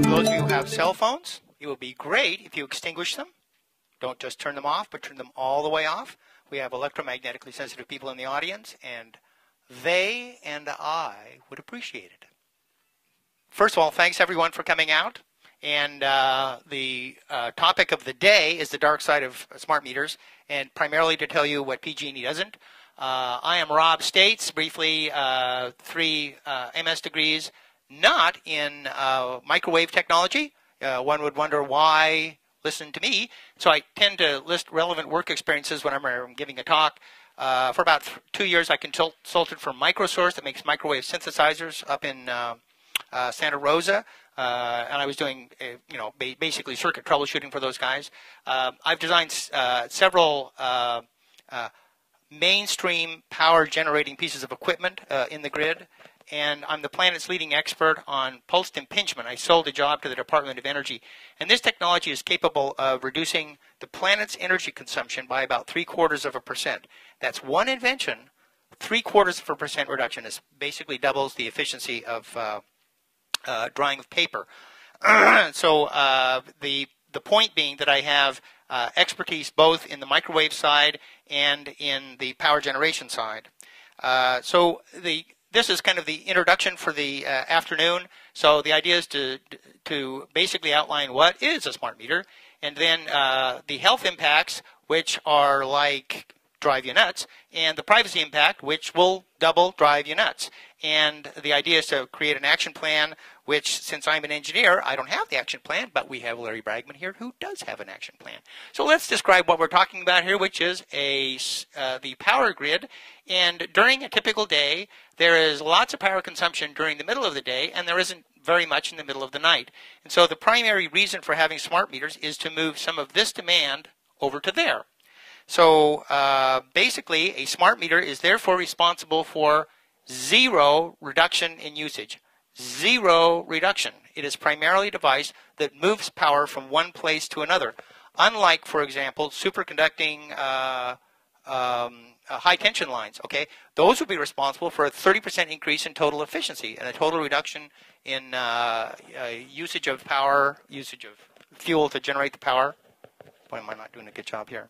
for those of you who have cell phones, it would be great if you extinguish them. Don't just turn them off, but turn them all the way off. We have electromagnetically sensitive people in the audience, and they and I would appreciate it. First of all, thanks everyone for coming out. And the topic of the day is the dark side of smart meters, and primarily to tell you what PG&E doesn't. I am Rob States, briefly 3 MS degrees, not in microwave technology. One would wonder why listen to me. So I tend to list relevant work experiences whenever I'm giving a talk. For about 2 years, I consulted for Microsource that makes microwave synthesizers up in Santa Rosa. And I was doing, basically circuit troubleshooting for those guys. I've designed several mainstream power generating pieces of equipment in the grid, and I'm the planet's leading expert on pulsed impingement. I sold a job to the Department of Energy, and this technology is capable of reducing the planet's energy consumption by about 0.75%. That's one invention. 0.75% reduction. This basically doubles the efficiency of drying of paper. So the point being that I have expertise both in the microwave side and in the power generation side. So this is kind of the introduction for the afternoon. So the idea is to basically outline what is a smart meter, and then the health impacts, which are like drive you nuts, and the privacy impact, which will double drive you nuts. And the idea is to create an action plan, which, since I'm an engineer, I don't have the action plan, but we have Larry Bragman here who does have an action plan. So let's describe what we're talking about here, which is the power grid. And during a typical day, there is lots of power consumption during the middle of the day, and there isn't very much in the middle of the night. And so the primary reason for having smart meters is to move some of this demand over to there. So basically, a smart meter is therefore responsible for 0 reduction in usage. 0 reduction. It is primarily a device that moves power from one place to another. Unlike, for example, superconducting high tension lines. Okay, those would be responsible for a 30% increase in total efficiency and a total reduction in usage of power, usage of fuel to generate the power. Boy, am I not doing a good job here?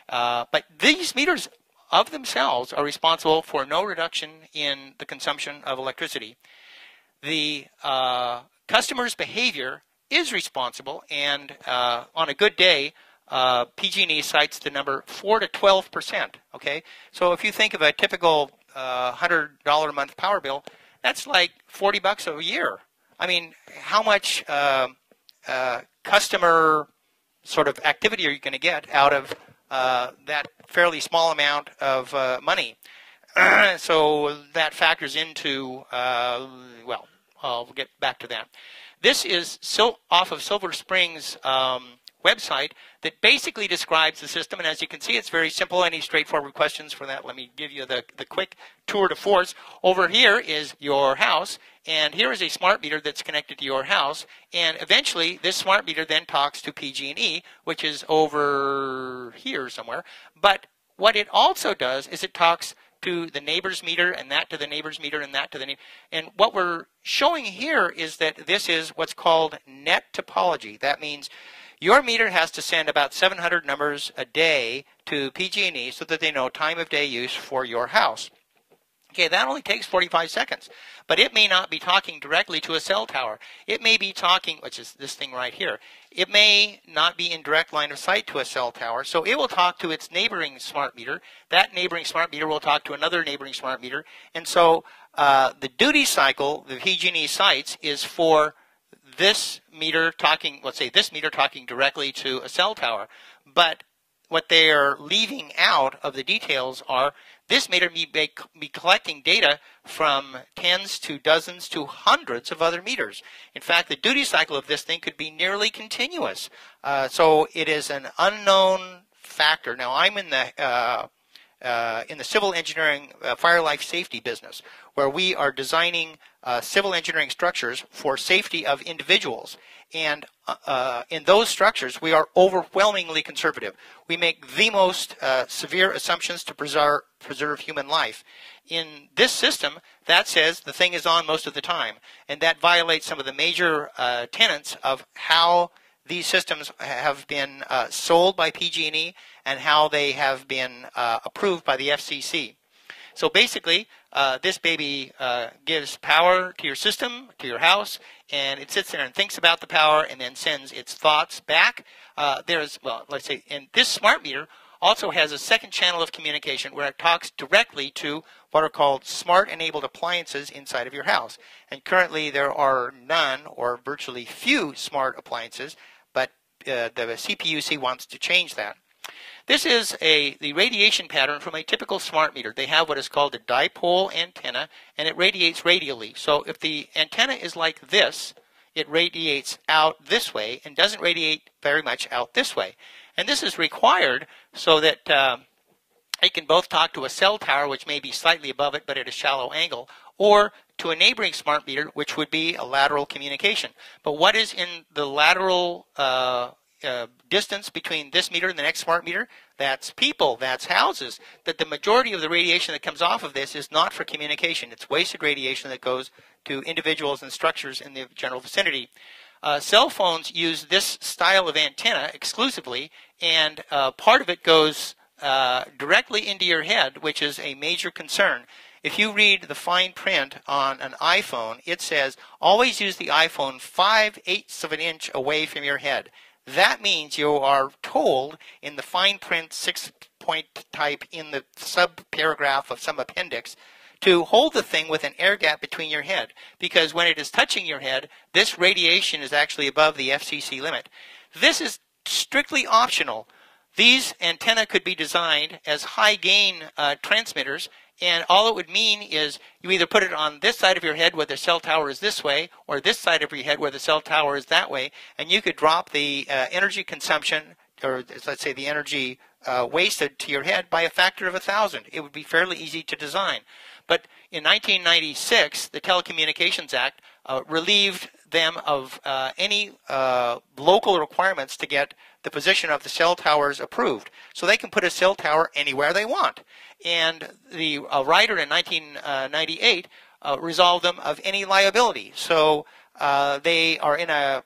But these meters of themselves are responsible for no reduction in the consumption of electricity. The customer's behavior is responsible, and on a good day, PG&E cites the number 4 to 12%. Okay, so if you think of a typical $100 a month power bill, that's like $40 a year. I mean, how much customer sort of activity are you going to get out of that fairly small amount of money? So that factors into, well, I'll get back to that. This is off of Silver Spring's website that basically describes the system, and as you can see, it's very simple. Any straightforward questions for that? Let me give you the quick tour de force. Over here is your house, and here is a smart meter that's connected to your house, and eventually this smart meter then talks to PG&E, which is over here somewhere. But what it also does is it talks to the neighbor's meter, and that to the neighbor's meter, and that to the neighbor. And what we're showing here is that this is what's called net topology. That means your meter has to send about 700 numbers a day to PG&E so that they know time of day use for your house. Okay, that only takes 45 seconds, but it may not be talking directly to a cell tower. It may be talking, which is this thing right here. It may not be in direct line of sight to a cell tower, so it will talk to its neighboring smart meter. That neighboring smart meter will talk to another neighboring smart meter, and so the duty cycle the PG&E cites is for this meter talking, let's say this meter talking directly to a cell tower, but what they are leaving out of the details are this meter may be collecting data from tens to dozens to hundreds of other meters. In fact, the duty cycle of this thing could be nearly continuous. So it is an unknown factor. Now, I'm in the civil engineering fire life safety business, where we are designing civil engineering structures for safety of individuals. And in those structures, we are overwhelmingly conservative. We make the most severe assumptions to preserve human life. In this system, that says the thing is on most of the time, and that violates some of the major tenets of how these systems have been sold by PG&E and how they have been approved by the FCC. So basically, this baby gives power to your system, to your house, and it sits there and thinks about the power and then sends its thoughts back. Well, let's say, and this smart meter also has a second channel of communication where it talks directly to what are called smart-enabled appliances inside of your house. And currently there are none or virtually few smart appliances, but the CPUC wants to change that. This is the radiation pattern from a typical smart meter. They have what is called a dipole antenna, and it radiates radially. So if the antenna is like this, it radiates out this way and doesn't radiate very much out this way. And this is required so that it can both talk to a cell tower, which may be slightly above it but at a shallow angle, or to a neighboring smart meter, which would be a lateral communication. But what is in the lateral distance between this meter and the next smart meter? That's people, that's houses. That the majority of the radiation that comes off of this is not for communication. It's wasted radiation that goes to individuals and structures in the general vicinity. Cell phones use this style of antenna exclusively, and part of it goes directly into your head, which is a major concern. If you read the fine print on an iPhone, it says always use the iPhone 5/8 of an inch away from your head. That means you are told in the fine print 6-point type in the sub-paragraph of some appendix to hold the thing with an air gap between your head, because when it is touching your head, this radiation is actually above the FCC limit. This is strictly optional. These antennae could be designed as high-gain transmitters, and all it would mean is you either put it on this side of your head where the cell tower is this way, or this side of your head where the cell tower is that way, and you could drop the energy consumption, or let's say the energy wasted to your head by a factor of 1,000. It would be fairly easy to design. But in 1996, the Telecommunications Act relieved them of any local requirements to get the position of the cell towers approved. So they can put a cell tower anywhere they want. And the rider in 1998 resolved them of any liability. So they are in a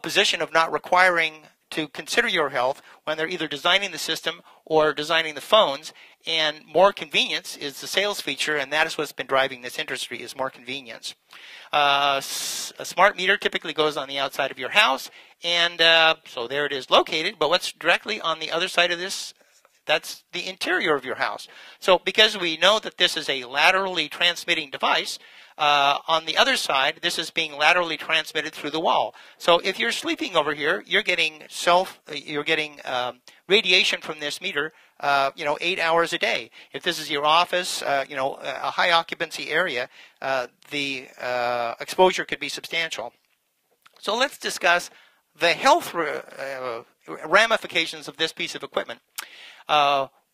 position of not requiring to consider your health when they're either designing the system or designing the phones. And more convenience is the sales feature, and that is what's been driving this industry, is more convenience. A smart meter typically goes on the outside of your house, and so there it is located. But what's directly on the other side of this? That's the interior of your house. So because we know that this is a laterally transmitting device, on the other side, this is being laterally transmitted through the wall. So if you're sleeping over here, you're getting radiation from this meter, 8 hours a day. If this is your office, a high occupancy area, the exposure could be substantial. So let's discuss the health ramifications of this piece of equipment.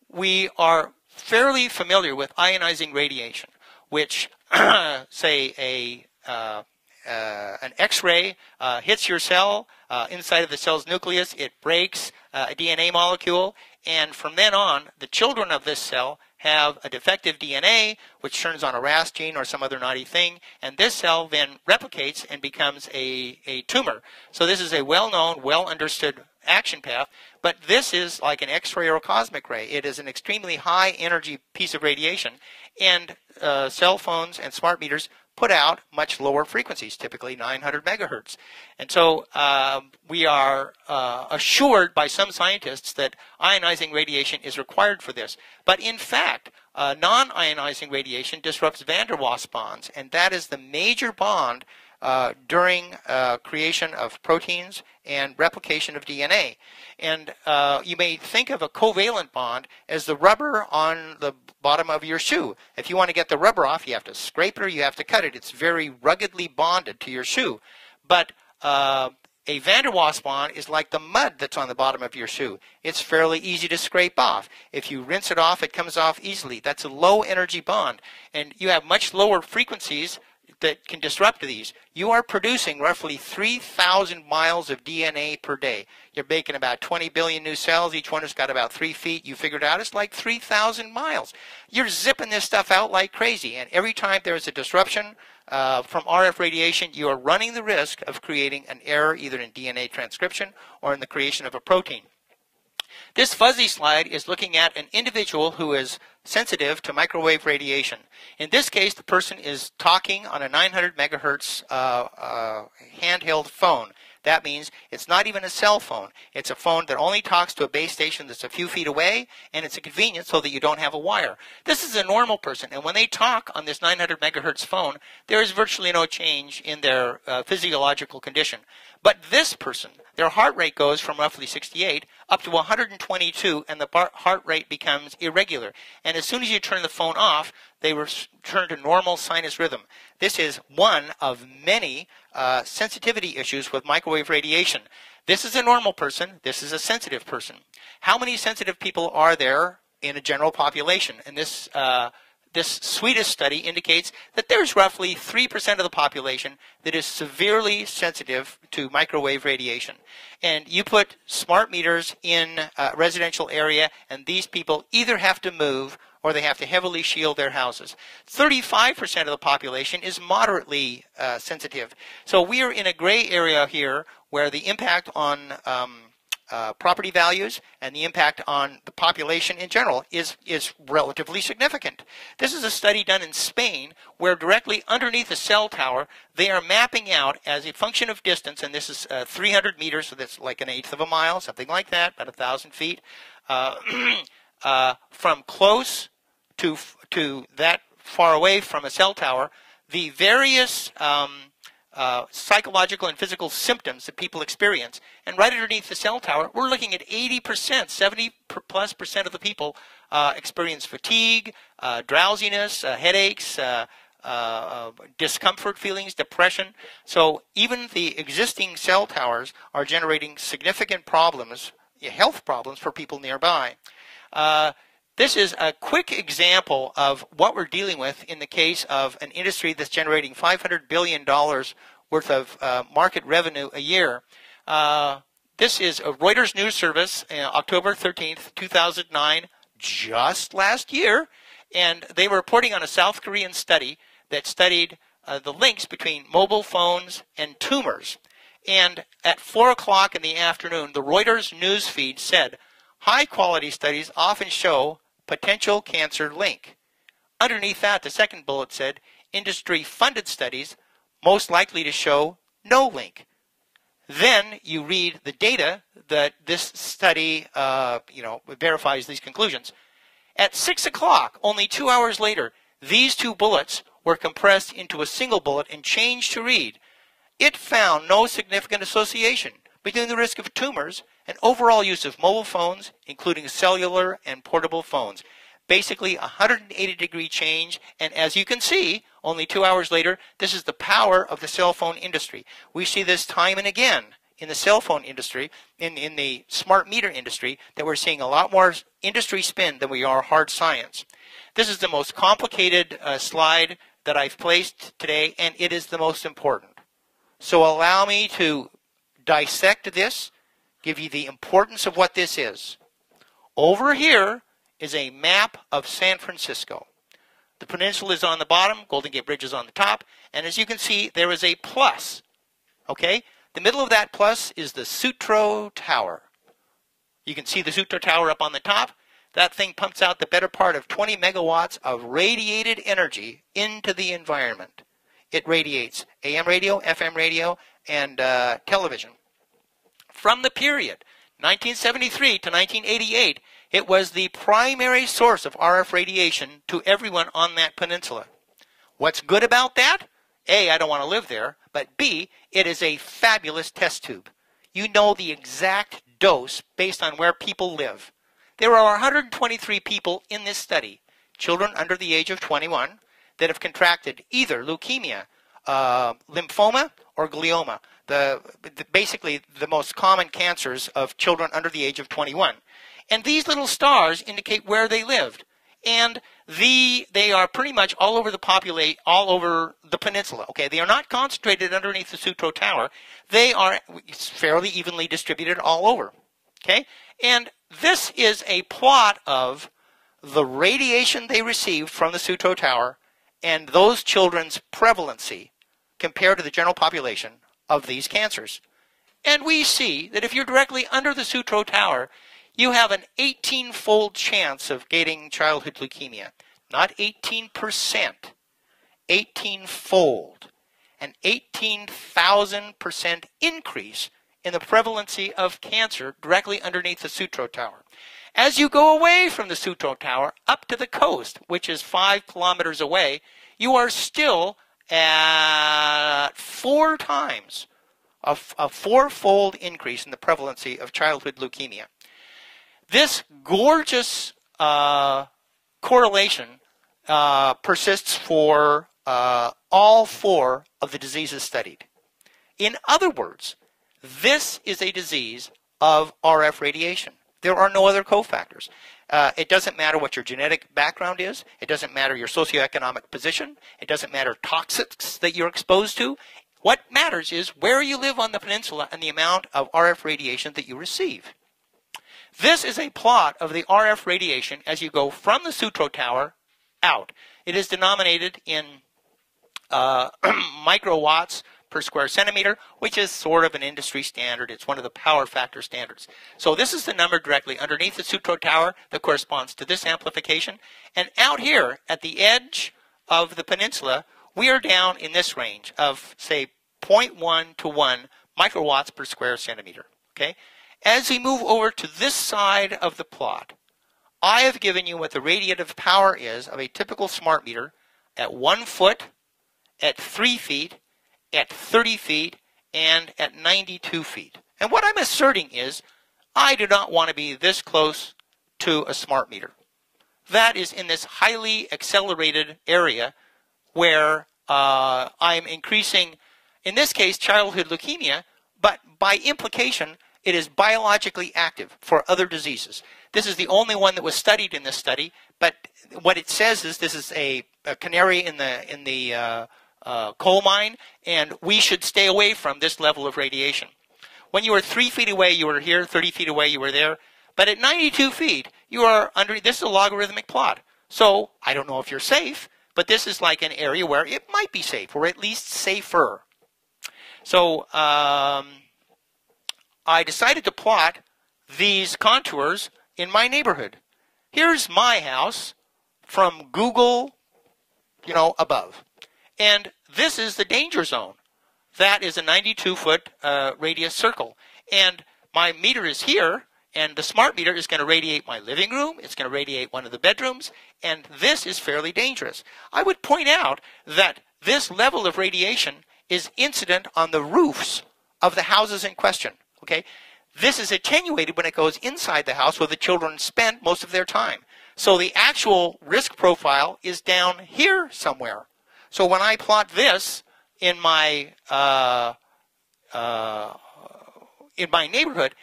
We are fairly familiar with ionizing radiation, which, say, an X-ray hits your cell inside of the cell's nucleus. It breaks a DNA molecule, and from then on, the children of this cell have a defective DNA, which turns on a RAS gene or some other naughty thing, and this cell then replicates and becomes a tumor. So this is a well-known, well-understood action path, but this is like an X-ray or a cosmic ray. It is an extremely high-energy piece of radiation, and cell phones and smart meters put out much lower frequencies, typically 900 megahertz. And so we are assured by some scientists that ionizing radiation is required for this. But in fact, non-ionizing radiation disrupts van der Waals bonds, and that is the major bond during creation of proteins and replication of DNA. And you may think of a covalent bond as the rubber on the bottom of your shoe. If you want to get the rubber off, you have to scrape it or you have to cut it. It's very ruggedly bonded to your shoe. But a van der Waals bond is like the mud that's on the bottom of your shoe. It's fairly easy to scrape off. If you rinse it off, it comes off easily. That's a low energy bond. And you have much lower frequencies that can disrupt these. You are producing roughly 3,000 miles of DNA per day. You're making about 20 billion new cells. Each one has got about 3 feet. You figured out it's like 3,000 miles. You're zipping this stuff out like crazy. And every time there is a disruption from RF radiation, you are running the risk of creating an error either in DNA transcription or in the creation of a protein. This fuzzy slide is looking at an individual who is sensitive to microwave radiation. In this case, the person is talking on a 900 megahertz handheld phone. That means it's not even a cell phone. It's a phone that only talks to a base station that's a few feet away, and it's a convenience so that you don't have a wire. This is a normal person, and when they talk on this 900 megahertz phone, there is virtually no change in their physiological condition. But this person, their heart rate goes from roughly 68 up to 122, and the heart rate becomes irregular. And as soon as you turn the phone off, they return to normal sinus rhythm. This is one of many sensitivity issues with microwave radiation. This is a normal person. This is a sensitive person. How many sensitive people are there in a general population? And this Swedish study indicates that there's roughly 3% of the population that is severely sensitive to microwave radiation. And you put smart meters in a residential area, and these people either have to move or they have to heavily shield their houses. 35% of the population is moderately sensitive. So we are in a gray area here where the impact on property values and the impact on the population in general is relatively significant. This is a study done in Spain where directly underneath a cell tower they are mapping out as a function of distance, and this is 300 meters, so that's like 1/8 of a mile, something like that, about 1,000 feet, from close to that far away from a cell tower, the various psychological and physical symptoms that people experience. And right underneath the cell tower, we're looking at 80%, 70+% of the people experience fatigue, drowsiness, headaches, discomfort feelings, depression. So even the existing cell towers are generating significant problems, health problems for people nearby. This is a quick example of what we're dealing with in the case of an industry that's generating $500 billion worth of market revenue a year. This is a Reuters news service, October 13th, 2009, just last year, and they were reporting on a South Korean study that studied the links between mobile phones and tumors. And at 4 o'clock in the afternoon, the Reuters news feed said, high-quality studies often show potential cancer link. Underneath that, the second bullet said, industry-funded studies most likely to show no link. Then you read the data that this study verifies these conclusions. At 6 o'clock, only 2 hours later, these two bullets were compressed into a single bullet and changed to read, it found no significant association between the risk of tumors and overall use of mobile phones, including cellular and portable phones. Basically, a 180-degree change, and as you can see, only 2 hours later, this is the power of the cell phone industry. We see this time and again in the cell phone industry, in the smart meter industry, that we're seeing a lot more industry spin than we are hard science. This is the most complicated slide that I've placed today, and it is the most important. So allow me to dissect this, give you the importance of what this is. Over here is a map of San Francisco. The peninsula is on the bottom, Golden Gate Bridge is on the top, and as you can see, there is a plus. Okay? The middle of that plus is the Sutro Tower. You can see the Sutro Tower up on the top. That thing pumps out the better part of 20 megawatts of radiated energy into the environment. It radiates AM radio, FM radio, and television. From the period 1973 to 1988, it was the primary source of RF radiation to everyone on that peninsula. What's good about that? A, I don't want to live there, but B, it is a fabulous test tube. You know the exact dose based on where people live. There are 123 people in this study, children under the age of 21, that have contracted either leukemia, lymphoma, or glioma, basically the most common cancers of children under the age of 21. And these little stars indicate where they lived. and they are pretty much all over the peninsula. Okay, they are not concentrated underneath the Sutro Tower. They are fairly evenly distributed all over. Okay, and this is a plot of the radiation they received from the Sutro Tower and those children's prevalency compared to the general population of these cancers. And we see that if you're directly under the Sutro Tower, you have an 18-fold chance of getting childhood leukemia. Not 18%, 18-fold. An 18,000% increase in the prevalency of cancer directly underneath the Sutro Tower. As you go away from the Sutro Tower up to the coast, which is 5 kilometers away, you are still at 4 times, a 4-fold increase in the prevalency of childhood leukemia. This gorgeous correlation persists for all 4 of the diseases studied. In other words, this is a disease of RF radiation. There are no other cofactors. It doesn't matter what your genetic background is. It doesn't matter your socioeconomic position. It doesn't matter toxics that you're exposed to. What matters is where you live on the peninsula and the amount of RF radiation that you receive. This is a plot of the RF radiation as you go from the Sutro Tower out. It is denominated in microwatts per square centimeter, which is sort of an industry standard. It's one of the power factor standards. So this is the number directly underneath the Sutro Tower that corresponds to this amplification. And out here at the edge of the peninsula, we are down in this range of, say, 0.1 to 1 microwatts per square centimeter. Okay? As we move over to this side of the plot, I have given you what the radiative power is of a typical smart meter at 1 foot, at 3 feet, at 30 feet, and at 92 feet. And what I'm asserting is I do not want to be this close to a smart meter. That is in this highly accelerated area where I'm increasing, in this case, childhood leukemia, but by implication, it is biologically active for other diseases. This is the only one that was studied in this study, but what it says is this is a canary in the coal mine, and we should stay away from this level of radiation. When you were 3 feet away, you were here, 30 feet away, you were there, but at 92 feet, you are under, this is a logarithmic plot. So I don't know if you're safe, but this is like an area where it might be safe, or at least safer. So I decided to plot these contours in my neighborhood. Here's my house from Google, above. And this is the danger zone. That is a 92-foot radius circle. And my meter is here, and the smart meter is going to radiate my living room. It's going to radiate one of the bedrooms, and this is fairly dangerous. I would point out that this level of radiation is incident on the roofs of the houses in question. Okay? This is attenuated when it goes inside the house where the children spend most of their time. So the actual risk profile is down here somewhere. So when I plot this in my neighborhood,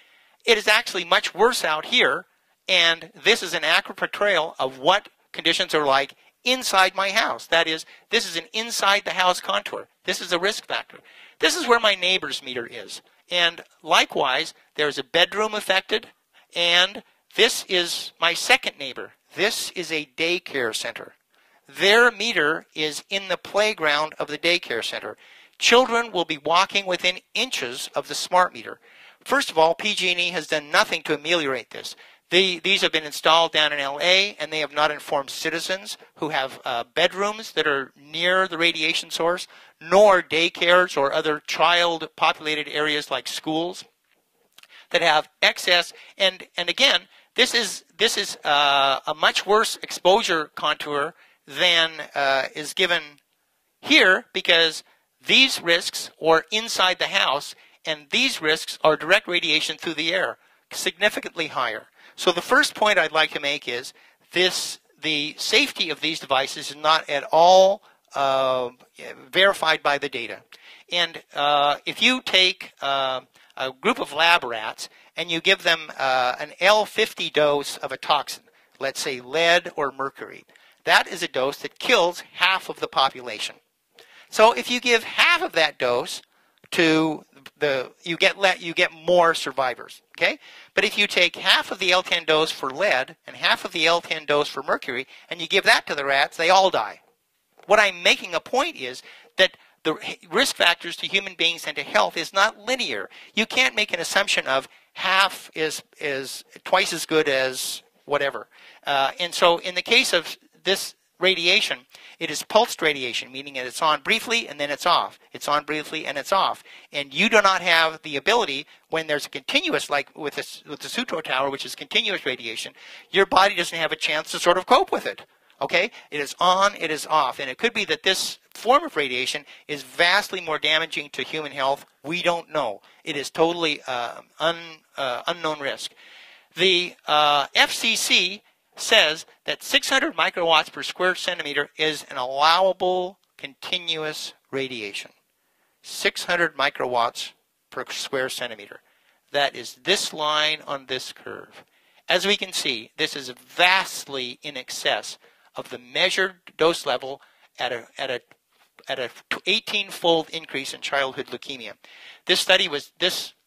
it is actually much worse out here, and this is an accurate portrayal of what conditions are like inside my house. That is, this is an inside the house contour. This is a risk factor. This is where my neighbor's meter is. And likewise, there's a bedroom affected, and this is my second neighbor. This is a daycare center. Their meter is in the playground of the daycare center. Children will be walking within inches of the smart meter. First of all, PG&E has done nothing to ameliorate this. These have been installed down in LA, and they have not informed citizens who have bedrooms that are near the radiation source, nor daycares or other child-populated areas like schools that have excess. And again, this is a much worse exposure contour than is given here, because these risks are inside the house, and these risks are direct radiation through the air, significantly higher. So the first point I'd like to make is the safety of these devices is not at all verified by the data. And if you take a group of lab rats and you give them an L50 dose of a toxin, let's say lead or mercury. That is a dose that kills half of the population. So if you give half of that dose to you get more survivors, okay? But if you take half of the L10 dose for lead and half of the L10 dose for mercury and you give that to the rats, they all die. What I'm making a point is that the risk factors to human beings and to health is not linear. You can't make an assumption of half is twice as good as whatever. And so in the case of this radiation, it is pulsed radiation, meaning that it's on briefly and then it's off. It's on briefly and it's off. And you do not have the ability, when there's a continuous, like with the Sutro Tower, which is continuous radiation, your body doesn't have a chance to sort of cope with it. Okay? It is on, it is off. And it could be that this form of radiation is vastly more damaging to human health. We don't know. It is totally unknown risk. The FCC says that 600 microwatts per square centimeter is an allowable continuous radiation. 600 microwatts per square centimeter. That is this line on this curve. As we can see, this is vastly in excess of the measured dose level at a 18-fold increase in childhood leukemia. This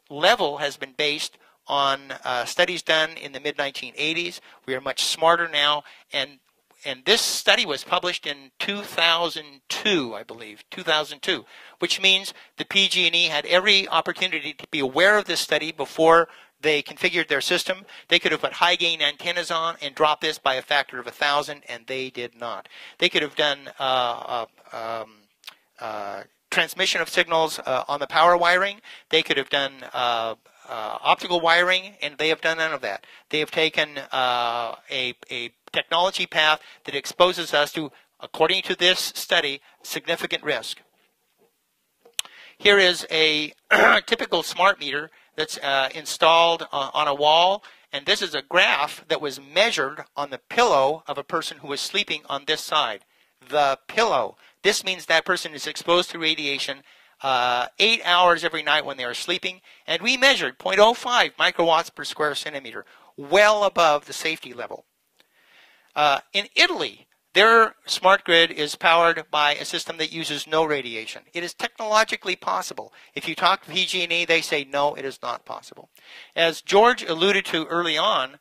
level has been based on studies done in the mid-1980s. We are much smarter now, and this study was published in 2002, I believe, 2002, which means the PG&E had every opportunity to be aware of this study before they configured their system. They could have put high-gain antennas on and dropped this by a factor of 1,000, and they did not. They could have done transmission of signals on the power wiring. They could have done optical wiring, and they have done none of that. They have taken a technology path that exposes us to, according to this study, significant risk. Here is a typical smart meter that's installed on a wall, and this is a graph that was measured on the pillow of a person who was sleeping on this side. The pillow. This means that person is exposed to radiation 8 hours every night when they are sleeping, and we measured 0.05 microwatts per square centimeter, well above the safety level. In Italy, their smart grid is powered by a system that uses no radiation. It is technologically possible. If you talk to PG&E, they say no, it is not possible. As George alluded to early on,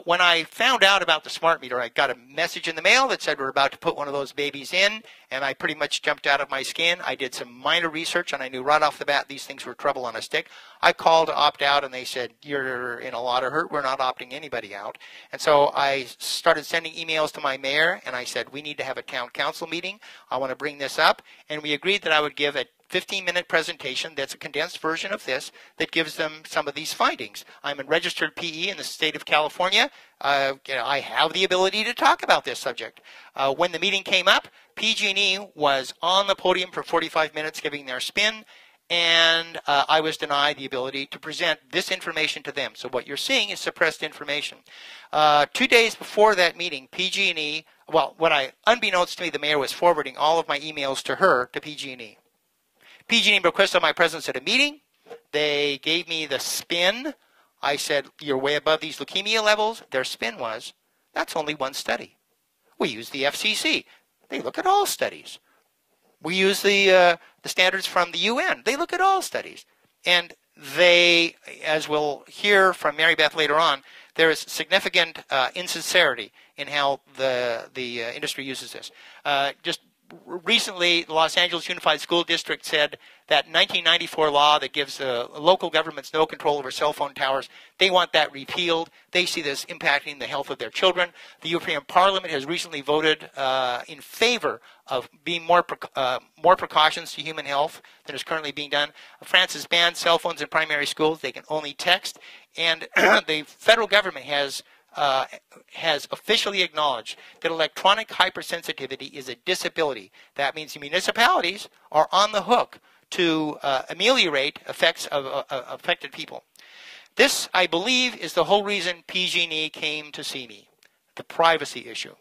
when I found out about the smart meter, I got a message in the mail that said we're about to put one of those babies in, and I pretty much jumped out of my skin. I did some minor research, and I knew right off the bat these things were trouble on a stick. I called to opt out, and they said, you're in a lot of hurt. We're not opting anybody out. And so I started sending emails to my mayor, and I said, we need to have a town council meeting. I want to bring this up. And we agreed that I would give a 15-minute presentation that's a condensed version of this that gives them some of these findings. I'm a registered PE in the state of California. I have the ability to talk about this subject. When the meeting came up, PG&E was on the podium for 45 minutes giving their spin, and I was denied the ability to present this information to them. So what you're seeing is suppressed information. 2 days before that meeting, PG&E, unbeknownst to me, the mayor was forwarding all of my emails to her, to PG&E. PG&E requested my presence at a meeting. They gave me the spin. I said, you're way above these leukemia levels. Their spin was, that's only one study. We use the FCC. They look at all studies. We use the standards from the UN. They look at all studies. And they, as we'll hear from Mary Beth later on, there is significant insincerity in how the industry uses this. Just recently, the Los Angeles Unified School District said that 1994 law that gives local governments no control over cell phone towers, they want that repealed. They see this impacting the health of their children. The European Parliament has recently voted in favor of being more precautions to human health than is currently being done. France has banned cell phones in primary schools. They can only text. And the federal government has officially acknowledged that electronic hypersensitivity is a disability. That means the municipalities are on the hook to ameliorate effects of affected people. This, I believe, is the whole reason PG&E came to see me, the privacy issue.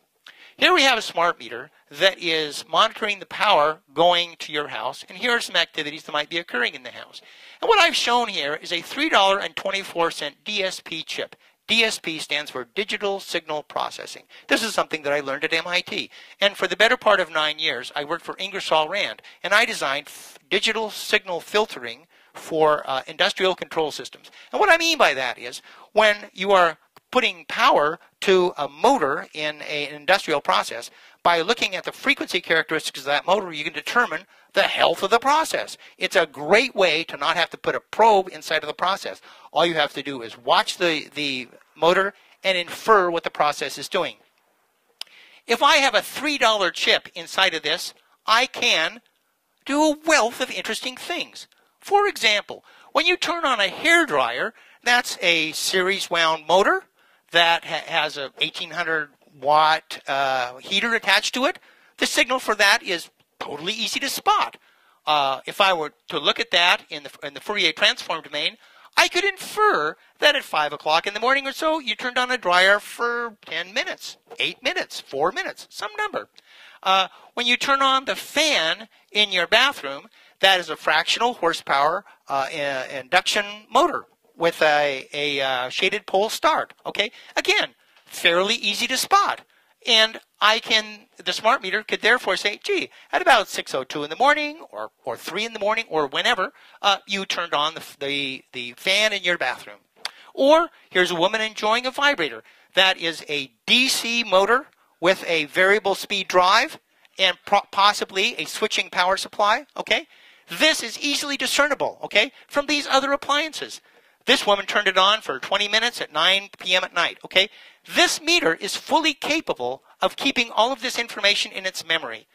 Here we have a smart meter that is monitoring the power going to your house, and here are some activities that might be occurring in the house. And what I've shown here is a $3.24 DSP chip. DSP stands for Digital Signal Processing. This is something that I learned at MIT. And for the better part of 9 years, I worked for Ingersoll Rand, and I designed digital signal filtering for industrial control systems. And what I mean by that is when you are putting power to a motor in an industrial process, by looking at the frequency characteristics of that motor, you can determine the health of the process. It's a great way to not have to put a probe inside of the process. All you have to do is watch the motor and infer what the process is doing. If I have a $3 chip inside of this, I can do a wealth of interesting things. For example, when you turn on a hairdryer, that's a series wound motor that has a 1800 watt heater attached to it. The signal for that is totally easy to spot. If I were to look at that in the Fourier transform domain, I could infer that at 5 o'clock in the morning or so, you turned on a dryer for 10 minutes, 8 minutes, 4 minutes, some number. When you turn on the fan in your bathroom, that is a fractional horsepower induction motor with a shaded pole start. Okay, again, fairly easy to spot. And the smart meter could therefore say, gee, at about 6:02 in the morning or 3 in the morning or whenever, you turned on the fan in your bathroom. Or here's a woman enjoying a vibrator. That is a DC motor with a variable speed drive and possibly a switching power supply. Okay, this is easily discernible, okay, from these other appliances. This woman turned it on for 20 minutes at 9 p.m. at night, okay? This meter is fully capable of keeping all of this information in its memory.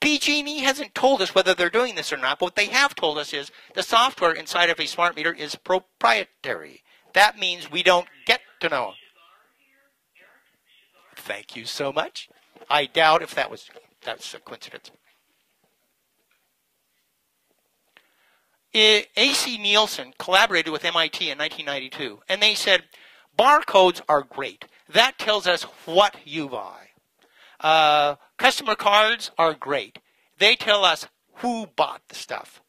PG&E hasn't told us whether they're doing this or not, but what they have told us is the software inside of a smart meter is proprietary. That means we don't get to know. Thank you so much. I doubt if that's a coincidence. A.C. Nielsen collaborated with MIT in 1992, and they said, barcodes are great. That tells us what you buy. Customer cards are great. They tell us who bought the stuff.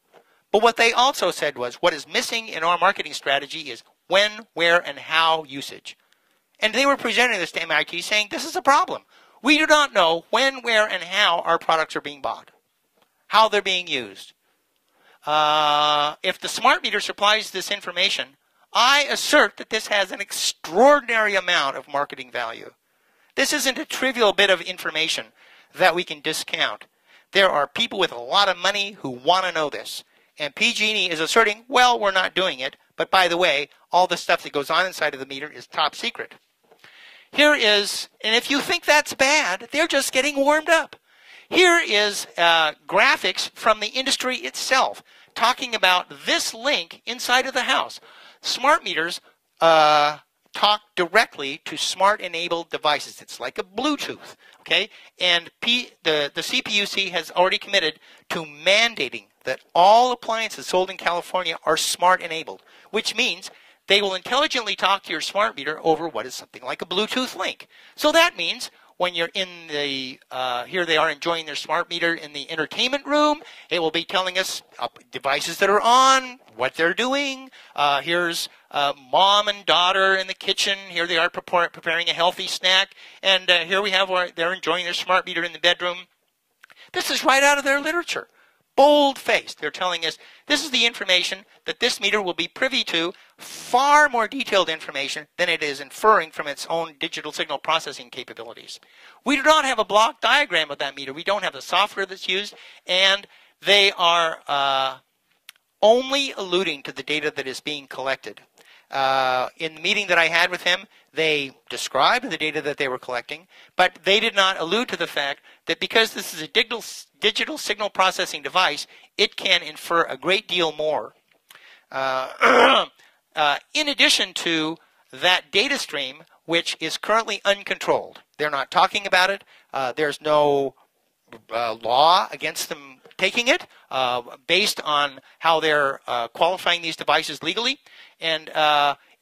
But what they also said was, what is missing in our marketing strategy is when, where, and how usage. And they were presenting this to MIT saying, this is a problem. We do not know when, where, and how our products are being bought, how they're being used. If the smart meter supplies this information, I assert that this has an extraordinary amount of marketing value. This isn't a trivial bit of information that we can discount. There are people with a lot of money who want to know this. And PG&E is asserting, well, we're not doing it. But by the way, all the stuff that goes on inside of the meter is top secret. Here is, and if you think that's bad, they're just getting warmed up. Here is graphics from the industry itself talking about this link inside of the house. Smart meters talk directly to smart-enabled devices. It's like a Bluetooth, okay? And the CPUC has already committed to mandating that all appliances sold in California are smart-enabled, which means they will intelligently talk to your smart meter over what is something like a Bluetooth link. So that means when you're in the, here they are enjoying their smart meter in the entertainment room, it will be telling us devices that are on, what they're doing. Here's mom and daughter in the kitchen. Here they are preparing a healthy snack. And here we have where they're enjoying their smart meter in the bedroom. This is right out of their literature. Bold-faced. They're telling us this is the information that this meter will be privy to, far more detailed information than it is inferring from its own digital signal processing capabilities. We do not have a block diagram of that meter. We don't have the software that's used, and they are only alluding to the data that is being collected. In the meeting that I had with him, they described the data that they were collecting, but they did not allude to the fact that because this is a digital signal processing device, it can infer a great deal more. In addition to that data stream, which is currently uncontrolled. They're not talking about it. There's no law against them taking it based on how they're qualifying these devices legally. And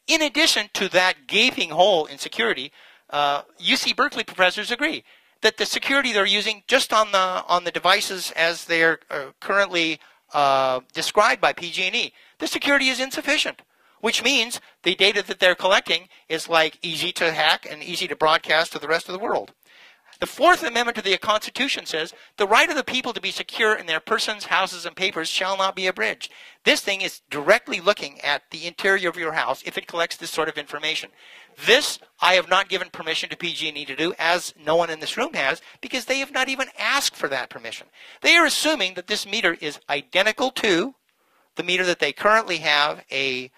in addition to that gaping hole in security, UC Berkeley professors agree that the security they're using just on the devices as they're currently described by PG&E, the security is insufficient. which means the data that they're collecting is like easy to hack and easy to broadcast to the rest of the world. The Fourth Amendment to the Constitution says, the right of the people to be secure in their persons, houses, and papers shall not be abridged. This thing is directly looking at the interior of your house if it collects this sort of information. This, I have not given permission to PG&E to do, as no one in this room has, because they have not even asked for that permission. They are assuming that this meter is identical to the meter that they currently have a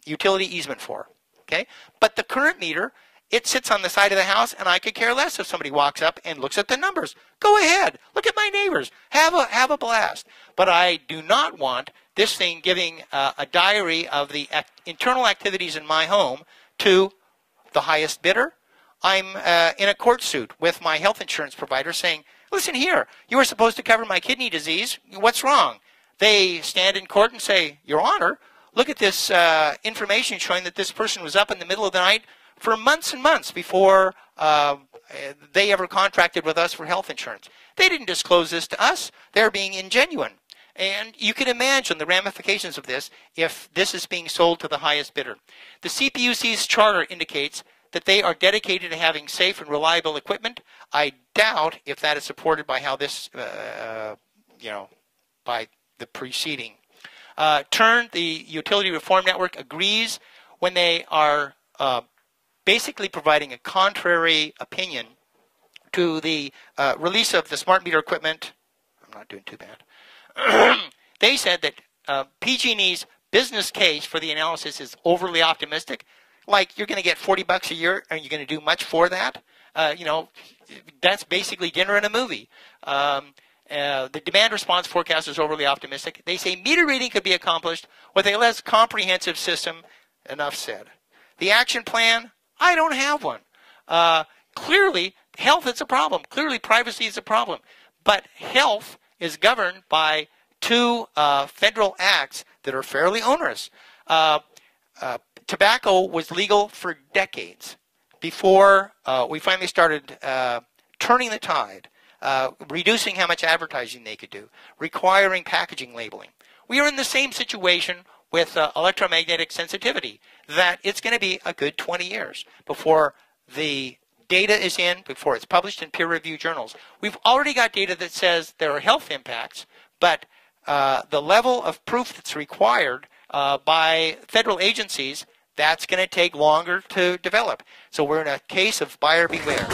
utility easement for. Okay? But the current meter, it sits on the side of the house, and I could care less if somebody walks up and looks at the numbers. Go ahead. Look at my neighbors. Have a blast. But I do not want this thing giving a diary of the internal activities in my home to the highest bidder. I'm in a court suit with my health insurance provider saying, listen here, you were supposed to cover my kidney disease. What's wrong? They stand in court and say, Your Honor, look at this information showing that this person was up in the middle of the night for months and months before they ever contracted with us for health insurance. They didn't disclose this to us. They're being ingenuine. And you can imagine the ramifications of this if this is being sold to the highest bidder. The CPUC's charter indicates that they are dedicated to having safe and reliable equipment. I doubt if that is supported by how this, by the preceding. TURN, the Utility Reform Network, agrees when they are basically providing a contrary opinion to the release of the smart meter equipment. I'm not doing too bad. They said that PG&E's business case for the analysis is overly optimistic. Like, you're going to get $40 a year, and you're going to do much for that? That's basically dinner and a movie. The demand response forecast is overly optimistic. They say meter reading could be accomplished with a less comprehensive system. Enough said. The action plan, I don't have one. Clearly, health is a problem. Clearly, privacy is a problem. But health is governed by two federal acts that are fairly onerous. Tobacco was legal for decades before we finally started turning the tide, reducing how much advertising they could do, requiring packaging labeling. We are in the same situation with electromagnetic sensitivity, that it's going to be a good 20 years before the data is in, before it's published in peer-reviewed journals. We've already got data that says there are health impacts, but the level of proof that's required by federal agencies, that's going to take longer to develop. So we're in a case of buyer beware.